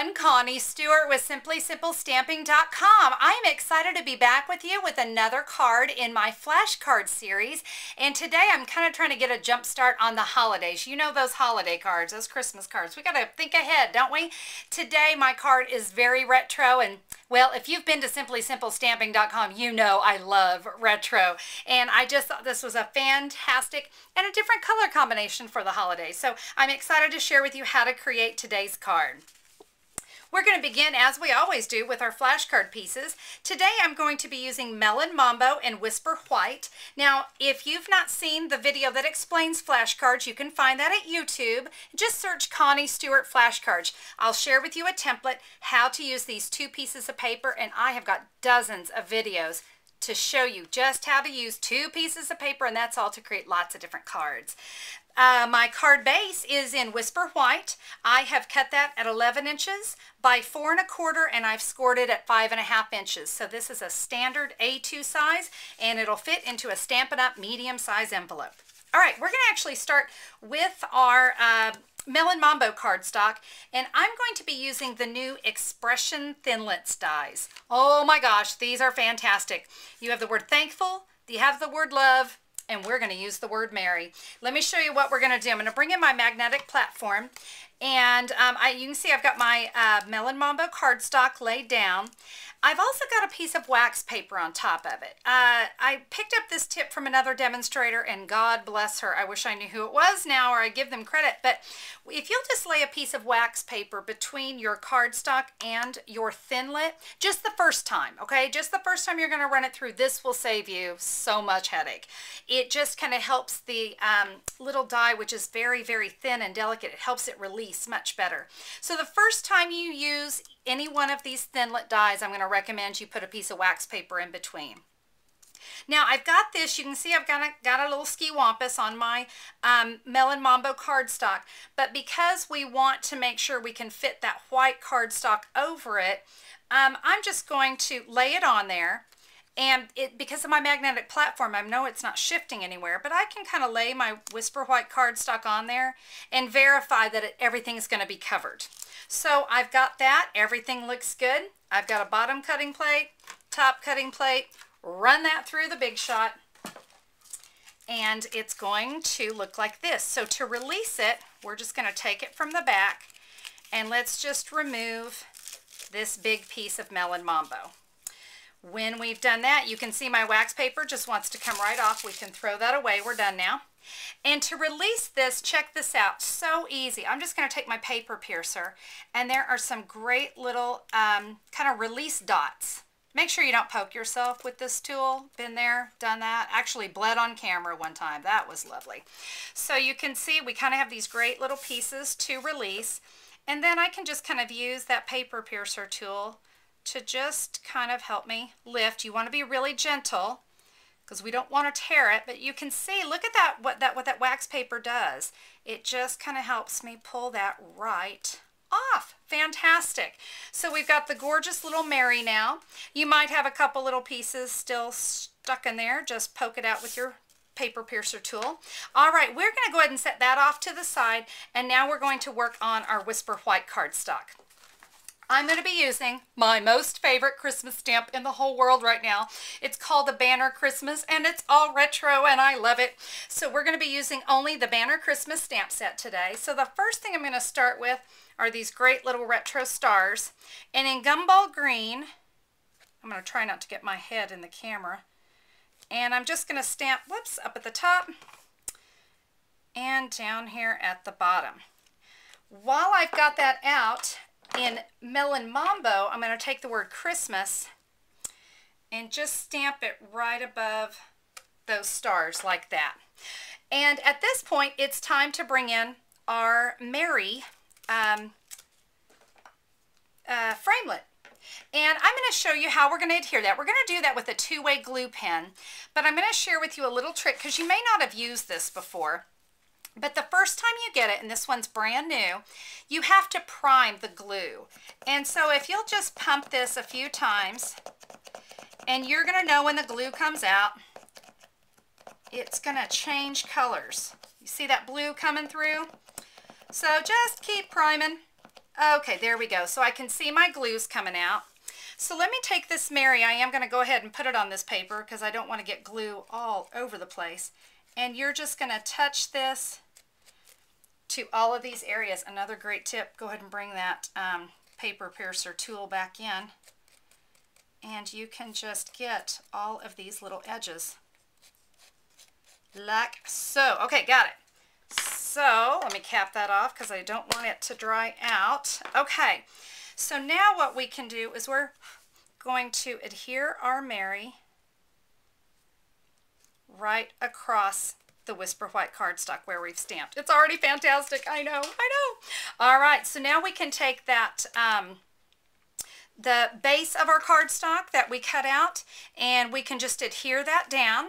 everyone, Connie Stewart with SimplySimpleStamping.com. I am excited to be back with you with another card in my flashcard series. And today I'm kind of trying to get a jump start on the holidays. You know those holiday cards, those Christmas cards. We got to think ahead, don't we? Today my card is very retro, and well, if you've been to SimplySimpleStamping.com, you know I love retro. And I just thought this was a fantastic and a different color combination for the holidays. So I'm excited to share with you how to create today's card. We're going to begin, as we always do, with our flashcard pieces. Today I'm going to be using Melon, Mambo, and Whisper White. Now, if you've not seen the video that explains flashcards, you can find that at YouTube. Just search Connie Stewart flashcards. I'll share with you a template, how to use these two pieces of paper, and I have got dozens of videos to show you just how to use two pieces of paper, and that's all to create lots of different cards. My card base is in Whisper White. I have cut that at 11 inches by 4 1/4, and I've scored it at 5 1/2 inches. So this is a standard A2 size, and it'll fit into a Stampin' Up! Medium size envelope. All right, we're going to actually start with our Melon Mambo cardstock, and I'm going to be using the new Expression Thinlits dies. Oh my gosh, these are fantastic. You have the word thankful, you have the word love, and we're going to use the word merry. Let me show you what we're going to do. I'm going to bring in my magnetic platform, and you can see I've got my Melon Mambo cardstock laid down. I've also got a piece of wax paper on top of it. I picked up this tip from another demonstrator, and God bless her. I wish I knew who it was now, or I give them credit. But if you'll just lay a piece of wax paper between your cardstock and your Thinlit, just the first time, okay? Just the first time you're going to run it through, this will save you so much headache. It just kind of helps the little die, which is very, very thin and delicate. It helps it release much better. So the first time you use any one of these Thinlit dies, I'm going to recommend you put a piece of wax paper in between. Now I've got this, you can see I've got a little ski wampus on my Melon Mambo cardstock, but because we want to make sure we can fit that white cardstock over it, I'm just going to lay it on there. And because of my magnetic platform, I know it's not shifting anywhere, but I can kind of lay my Whisper White cardstock on there and verify that everything's going to be covered. So I've got that. Everything looks good. I've got a bottom cutting plate, top cutting plate. Run that through the Big Shot, and it's going to look like this. So to release it, we're just going to take it from the back, and let's just remove this big piece of Melon Mambo. When we've done that, you can see my wax paper just wants to come right off. We can throw that away. We're done now. And to release this, check this out. So easy. I'm just going to take my paper piercer, and there are some great little kind of release dots. Make sure you don't poke yourself with this tool. Been there, done that. Actually bled on camera one time. That was lovely. So you can see we kind of have these great little pieces to release. And then I can just kind of use that paper piercer tool to just kind of help me lift. You want to be really gentle because we don't want to tear it, but you can see, look at that, what that wax paper does. It just kind of helps me pull that right off. Fantastic. So we've got the gorgeous little Mary now. You might have a couple little pieces still stuck in there. Just poke it out with your paper piercer tool. All right, we're going to go ahead and set that off to the side, and now we're going to work on our Whisper White cardstock. I'm going to be using my most favorite Christmas stamp in the whole world right now. It's called the Banner Christmas, and it's all retro, and I love it. So we're going to be using only the Banner Christmas stamp set today. So the first thing I'm going to start with are these great little retro stars. And in Gumball Green, I'm going to try not to get my head in the camera. And I'm just going to stamp, whoops, up at the top and down here at the bottom. While I've got that out, in Melon Mambo, I'm going to take the word Christmas and just stamp it right above those stars like that. And at this point, it's time to bring in our Merry framelit. And I'm going to show you how we're going to adhere that. We're going to do that with a two-way glue pen, but I'm going to share with you a little trick because you may not have used this before. But the first time you get it, and this one's brand new, you have to prime the glue. And so if you'll just pump this a few times, and you're going to know when the glue comes out, it's going to change colors. You see that blue coming through? So just keep priming Okay, there we go. So I can see my glues coming out. So let me take this Mary. I am going to go ahead and put it on this paper because I don't want to get glue all over the place. And you're just going to touch this to all of these areas. Another great tip, go ahead and bring that paper piercer tool back in. And you can just get all of these little edges. Like so. Okay, got it. So let me cap that off because I don't want it to dry out. Okay, so now what we can do is we're going to adhere our Mary right across the Whisper White cardstock where we've stamped. It's already fantastic. I know. All right, so now we can take that the base of our cardstock that we cut out, and we can just adhere that down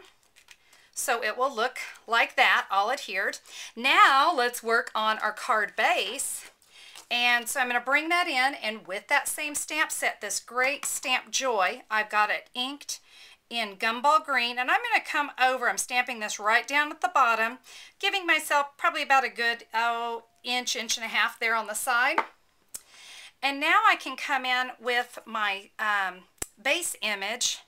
so it will look like that, all adhered. Now let's work on our card base. And so I'm going to bring that in, and with that same stamp set, this great Stamp Joy, I've got it inked in Gumball Green, and I'm going to come over, I'm stamping this right down at the bottom, giving myself probably about a good inch and a half there on the side. And now I can come in with my base image,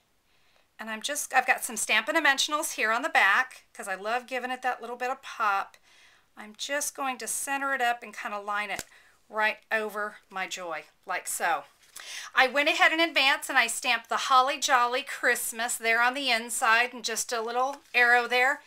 and I've got some Stampin Dimensionals here on the back because I love giving it that little bit of pop. I'm just going to center it up and kind of line it right over my Joy, like so. I went ahead in advance and I stamped the Holly Jolly Christmas there on the inside and just a little arrow there.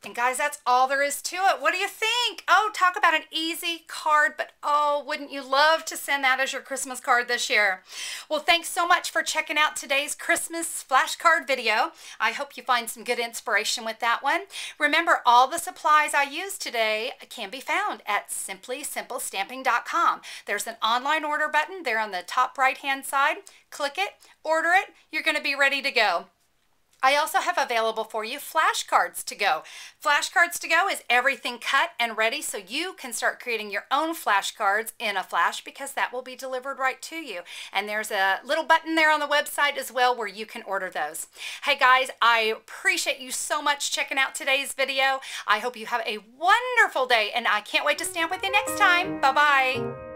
And guys, that's all there is to it. What do you think? Oh, talk about an easy card, but oh, wouldn't you love to send that as your Christmas card this year? Well, thanks so much for checking out today's Christmas flashcard video. I hope you find some good inspiration with that one. Remember, all the supplies I used today can be found at simplysimplestamping.com. There's an online order button there on the top right-hand side. Click it, order it, you're going to be ready to go. I also have available for you flashcards to go. Flashcards to go is everything cut and ready so you can start creating your own flashcards in a flash because that will be delivered right to you. And there's a little button there on the website as well where you can order those. Hey guys, I appreciate you so much checking out today's video. I hope you have a wonderful day and I can't wait to stamp with you next time. Bye-bye.